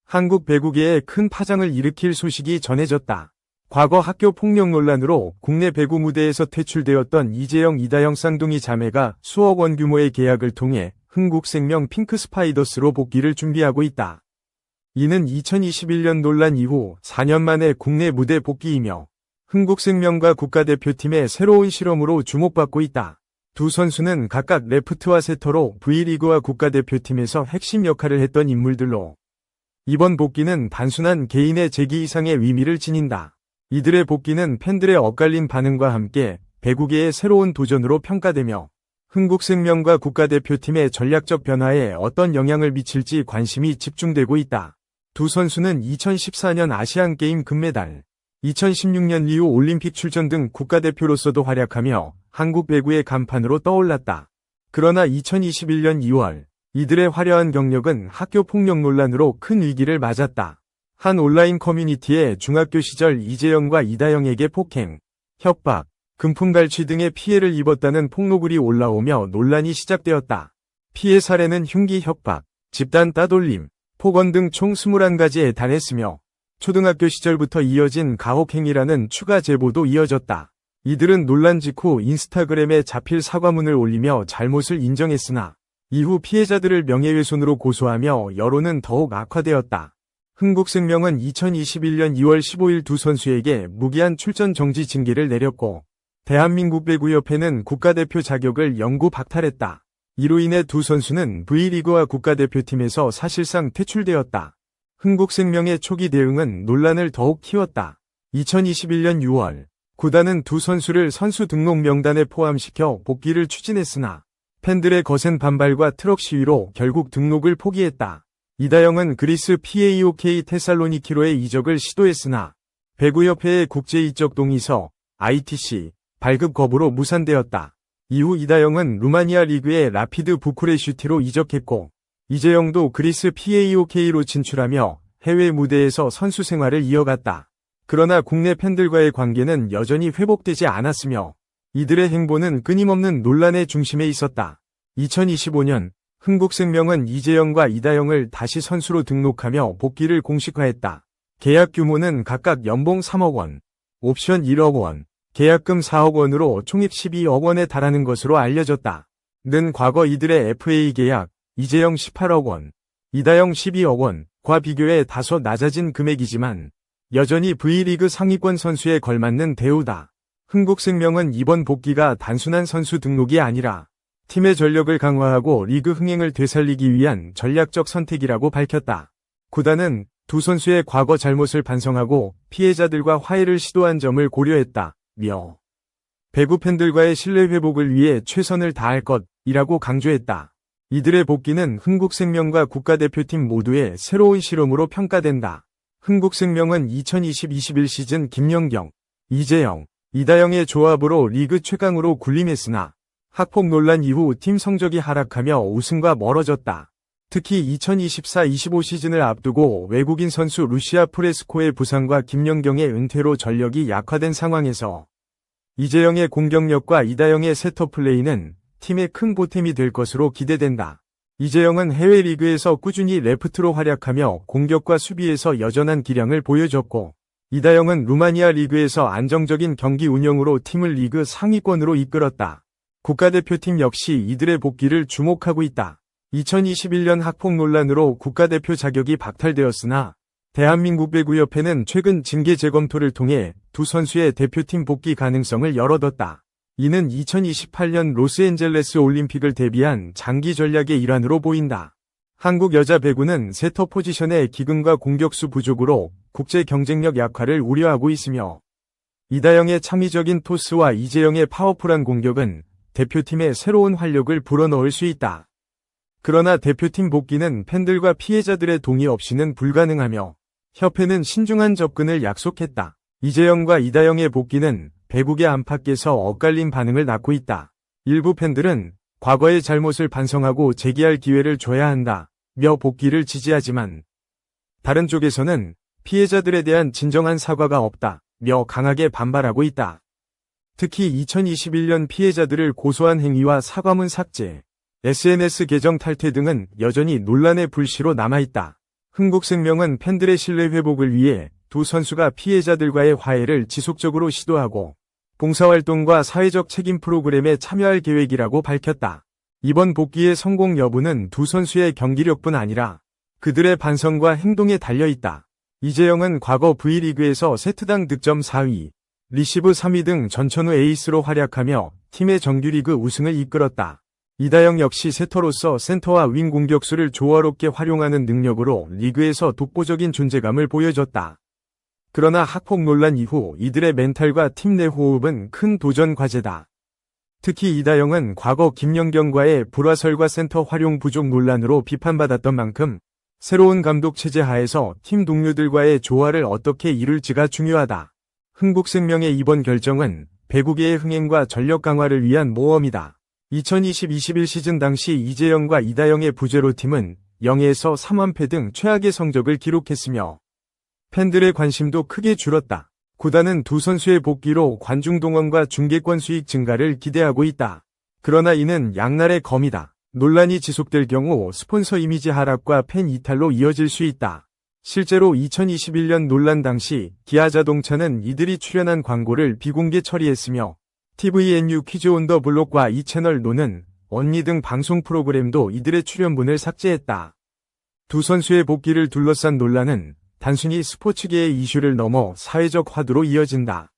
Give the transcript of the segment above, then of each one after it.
한국 배구계에 큰 파장을 일으킬 소식이 전해졌다. 과거 학교 폭력 논란으로 국내 배구 무대에서 퇴출되었던 이재영, 이다영 쌍둥이 자매가 수억 원 규모의 계약을 통해 흥국생명 핑크스파이더스로 복귀를 준비하고 있다. 이는 2021년 논란 이후 4년 만에 국내 무대 복귀이며 흥국생명과 국가대표팀의 새로운 실험으로 주목받고 있다. 두 선수는 각각 레프트와 세터로 V리그와 국가대표팀에서 핵심 역할을 했던 인물들로 이번 복귀는 단순한 개인의 재기 이상의 의미를 지닌다. 이들의 복귀는 팬들의 엇갈린 반응과 함께 배구계의 새로운 도전으로 평가되며 흥국생명과 국가대표팀의 전략적 변화에 어떤 영향을 미칠지 관심이 집중되고 있다. 두 선수는 2014년 아시안게임 금메달, 2016년 리우 올림픽 출전 등 국가대표로서도 활약하며 한국 배구의 간판으로 떠올랐다. 그러나 2021년 2월 이들의 화려한 경력은 학교 폭력 논란으로 큰 위기를 맞았다. 한 온라인 커뮤니티에 중학교 시절 이재영과 이다영에게 폭행, 협박, 금품 갈취 등의 피해를 입었다는 폭로글이 올라오며 논란이 시작되었다. 피해 사례는 흉기 협박, 집단 따돌림, 폭언 등 총 21가지에 달했으며 초등학교 시절부터 이어진 가혹행위라는 추가 제보도 이어졌다. 이들은 논란 직후 인스타그램에 자필 사과문을 올리며 잘못을 인정했으나 이후 피해자들을 명예훼손으로 고소하며 여론은 더욱 악화되었다. 흥국생명은 2021년 2월 15일 두 선수에게 무기한 출전 정지 징계를 내렸고 대한민국 배구협회는 국가대표 자격을 영구 박탈했다. 이로 인해 두 선수는 V리그와 국가대표팀에서 사실상 퇴출되었다. 흥국생명의 초기 대응은 논란을 더욱 키웠다. 2021년 6월 구단은 두 선수를 선수 등록 명단에 포함시켜 복귀를 추진했으나 팬들의 거센 반발과 트럭 시위로 결국 등록을 포기했다. 이다영은 그리스 PAOK 테살로니키로의 이적을 시도했으나 배구협회의 국제 이적 동의서 ITC 발급 거부로 무산되었다. 이후 이다영은 루마니아 리그의 라피드 부쿠레슈티로 이적했고 이재영도 그리스 PAOK로 진출하며 해외 무대에서 선수 생활을 이어갔다. 그러나 국내 팬들과의 관계는 여전히 회복되지 않았으며 이들의 행보는 끊임없는 논란의 중심에 있었다. 2025년 흥국생명은 이재영과 이다영을 다시 선수로 등록하며 복귀를 공식화했다. 계약 규모는 각각 연봉 3억 원, 옵션 1억 원, 계약금 4억 원으로 총입 12억 원에 달하는 것으로 알려졌다. 는 과거 이들의 FA 계약, 이재영 18억 원, 이다영 12억 원과 비교해 다소 낮아진 금액이지만 여전히 V리그 상위권 선수에 걸맞는 대우다. 흥국생명은 이번 복귀가 단순한 선수 등록이 아니라 팀의 전력을 강화하고 리그 흥행을 되살리기 위한 전략적 선택이라고 밝혔다. 구단은 두 선수의 과거 잘못을 반성하고 피해자들과 화해를 시도한 점을 고려했다며 배구 팬들과의 신뢰 회복을 위해 최선을 다할 것이라고 강조했다. 이들의 복귀는 흥국생명과 국가대표팀 모두의 새로운 실험으로 평가된다. 흥국생명은 2020-21 시즌 김연경, 이재영, 이다영의 조합으로 리그 최강으로 군림했으나 학폭 논란 이후 팀 성적이 하락하며 우승과 멀어졌다. 특히 2024-25 시즌을 앞두고 외국인 선수 루시아 프레스코의 부상과 김연경의 은퇴로 전력이 약화된 상황에서 이재영의 공격력과 이다영의 세터 플레이는 팀의 큰 보탬이 될 것으로 기대된다. 이재영은 해외 리그에서 꾸준히 레프트로 활약하며 공격과 수비에서 여전한 기량을 보여줬고 이다영은 루마니아 리그에서 안정적인 경기 운영으로 팀을 리그 상위권으로 이끌었다. 국가대표팀 역시 이들의 복귀를 주목하고 있다. 2021년 학폭 논란으로 국가대표 자격이 박탈되었으나 대한민국 배구협회는 최근 징계 재검토를 통해 두 선수의 대표팀 복귀 가능성을 열어뒀다. 이는 2028년 로스앤젤레스 올림픽을 대비한 장기 전략의 일환으로 보인다. 한국 여자 배구는 세터 포지션의 기근과 공격수 부족으로 국제 경쟁력 약화를 우려하고 있으며 이다영의 창의적인 토스와 이재영의 파워풀한 공격은 대표팀의 새로운 활력을 불어넣을 수 있다. 그러나 대표팀 복귀는 팬들과 피해자들의 동의 없이는 불가능하며 협회는 신중한 접근을 약속했다. 이재영과 이다영의 복귀는 배구계 안팎에서 엇갈린 반응을 낳고 있다. 일부 팬들은 과거의 잘못을 반성하고 재기할 기회를 줘야 한다며 복귀를 지지하지만 다른 쪽에서는 피해자들에 대한 진정한 사과가 없다며 강하게 반발하고 있다. 특히 2021년 피해자들을 고소한 행위와 사과문 삭제, SNS 계정 탈퇴 등은 여전히 논란의 불씨로 남아있다. 흥국생명은 팬들의 신뢰 회복을 위해 두 선수가 피해자들과의 화해를 지속적으로 시도하고 봉사활동과 사회적 책임 프로그램에 참여할 계획이라고 밝혔다. 이번 복귀의 성공 여부는 두 선수의 경기력뿐 아니라 그들의 반성과 행동에 달려있다. 이재영은 과거 V리그에서 세트당 득점 4위, 리시브 3위 등 전천후 에이스로 활약하며 팀의 정규리그 우승을 이끌었다. 이다영 역시 세터로서 센터와 윙 공격수를 조화롭게 활용하는 능력으로 리그에서 독보적인 존재감을 보여줬다. 그러나 학폭 논란 이후 이들의 멘탈과 팀 내 호흡은 큰 도전 과제다. 특히 이다영은 과거 김연경과의 불화설과 센터 활용 부족 논란으로 비판받았던 만큼 새로운 감독 체제 하에서 팀 동료들과의 조화를 어떻게 이룰지가 중요하다. 흥국생명의 이번 결정은 배구계의 흥행과 전력 강화를 위한 모험이다. 2020-21 시즌 당시 이재영과 이다영의 부제로 팀은 0에서 3완패 등 최악의 성적을 기록했으며 팬들의 관심도 크게 줄었다. 구단은 두 선수의 복귀로 관중 동원과 중계권 수익 증가를 기대하고 있다. 그러나 이는 양날의 검이다. 논란이 지속될 경우 스폰서 이미지 하락과 팬 이탈로 이어질 수 있다. 실제로 2021년 논란 당시 기아자동차는 이들이 출연한 광고를 비공개 처리했으며 TVNU 퀴즈 온 더 블록과 이채널 노는 언니 등 방송 프로그램도 이들의 출연분을 삭제했다. 두 선수의 복귀를 둘러싼 논란은 단순히 스포츠계의 이슈를 넘어 사회적 화두로 이어진다.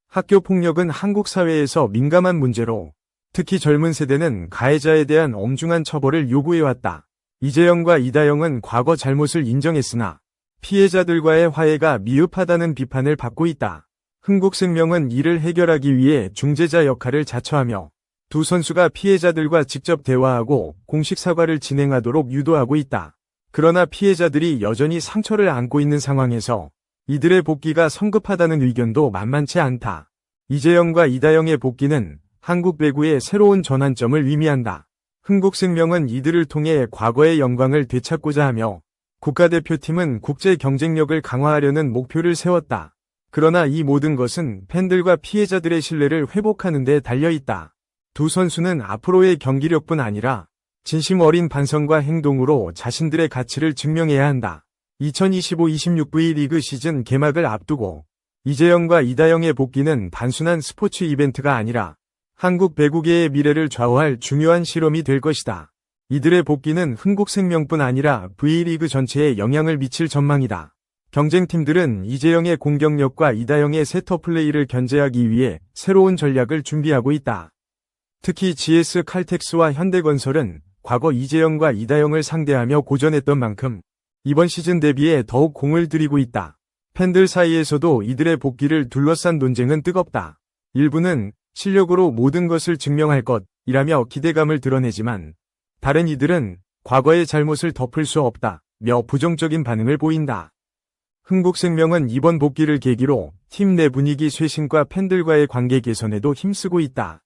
학교 폭력은 한국 사회에서 민감한 문제로 특히 젊은 세대는 가해자에 대한 엄중한 처벌을 요구해왔다. 이재영과 이다영은 과거 잘못을 인정했으나 피해자들과의 화해가 미흡하다는 비판을 받고 있다. 흥국생명은 이를 해결하기 위해 중재자 역할을 자처하며 두 선수가 피해자들과 직접 대화하고 공식 사과를 진행하도록 유도하고 있다. 그러나 피해자들이 여전히 상처를 안고 있는 상황에서 이들의 복귀가 성급하다는 의견도 만만치 않다. 이재영과 이다영의 복귀는 한국 배구의 새로운 전환점을 의미한다. 흥국생명은 이들을 통해 과거의 영광을 되찾고자 하며 국가대표팀은 국제 경쟁력을 강화하려는 목표를 세웠다. 그러나 이 모든 것은 팬들과 피해자들의 신뢰를 회복하는 데 달려있다. 두 선수는 앞으로의 경기력뿐 아니라 진심 어린 반성과 행동으로 자신들의 가치를 증명해야 한다. 2025-26 V리그 시즌 개막을 앞두고 이재영과 이다영의 복귀는 단순한 스포츠 이벤트가 아니라 한국 배구계의 미래를 좌우할 중요한 실험이 될 것이다. 이들의 복귀는 흥국생명뿐 아니라 V리그 전체에 영향을 미칠 전망이다. 경쟁팀들은 이재영의 공격력과 이다영의 세터 플레이를 견제하기 위해 새로운 전략을 준비하고 있다. 특히 GS 칼텍스와 현대건설은 과거 이재영과 이다영을 상대하며 고전했던 만큼 이번 시즌 대비해 더욱 공을 들이고 있다. 팬들 사이에서도 이들의 복귀를 둘러싼 논쟁은 뜨겁다. 일부는 실력으로 모든 것을 증명할 것이라며 기대감을 드러내지만 다른 이들은 과거의 잘못을 덮을 수 없다며 부정적인 반응을 보인다. 흥국생명은 이번 복귀를 계기로 팀 내 분위기 쇄신과 팬들과의 관계 개선에도 힘쓰고 있다.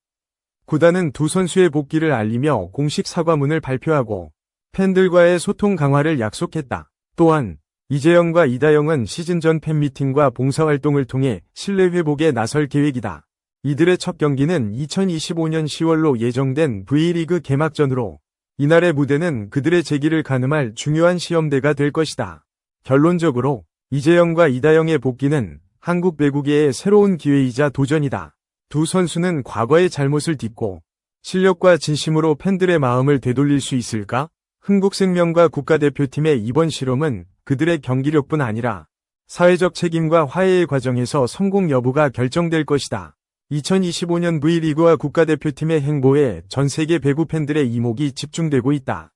구단은 두 선수의 복귀를 알리며 공식 사과문을 발표하고 팬들과의 소통 강화를 약속했다. 또한 이재영과 이다영은 시즌 전 팬미팅과 봉사활동을 통해 신뢰 회복에 나설 계획이다. 이들의 첫 경기는 2025년 10월로 예정된 V리그 개막전으로 이날의 무대는 그들의 재기를 가늠할 중요한 시험대가 될 것이다. 결론적으로 이재영과 이다영의 복귀는 한국 배구계의 새로운 기회이자 도전이다. 두 선수는 과거의 잘못을 딛고 실력과 진심으로 팬들의 마음을 되돌릴 수 있을까? 흥국생명과 국가대표팀의 이번 실험은 그들의 경기력뿐 아니라 사회적 책임과 화해의 과정에서 성공 여부가 결정될 것이다. 2025년 V리그와 국가대표팀의 행보에 전 세계 배구 팬들의 이목이 집중되고 있다.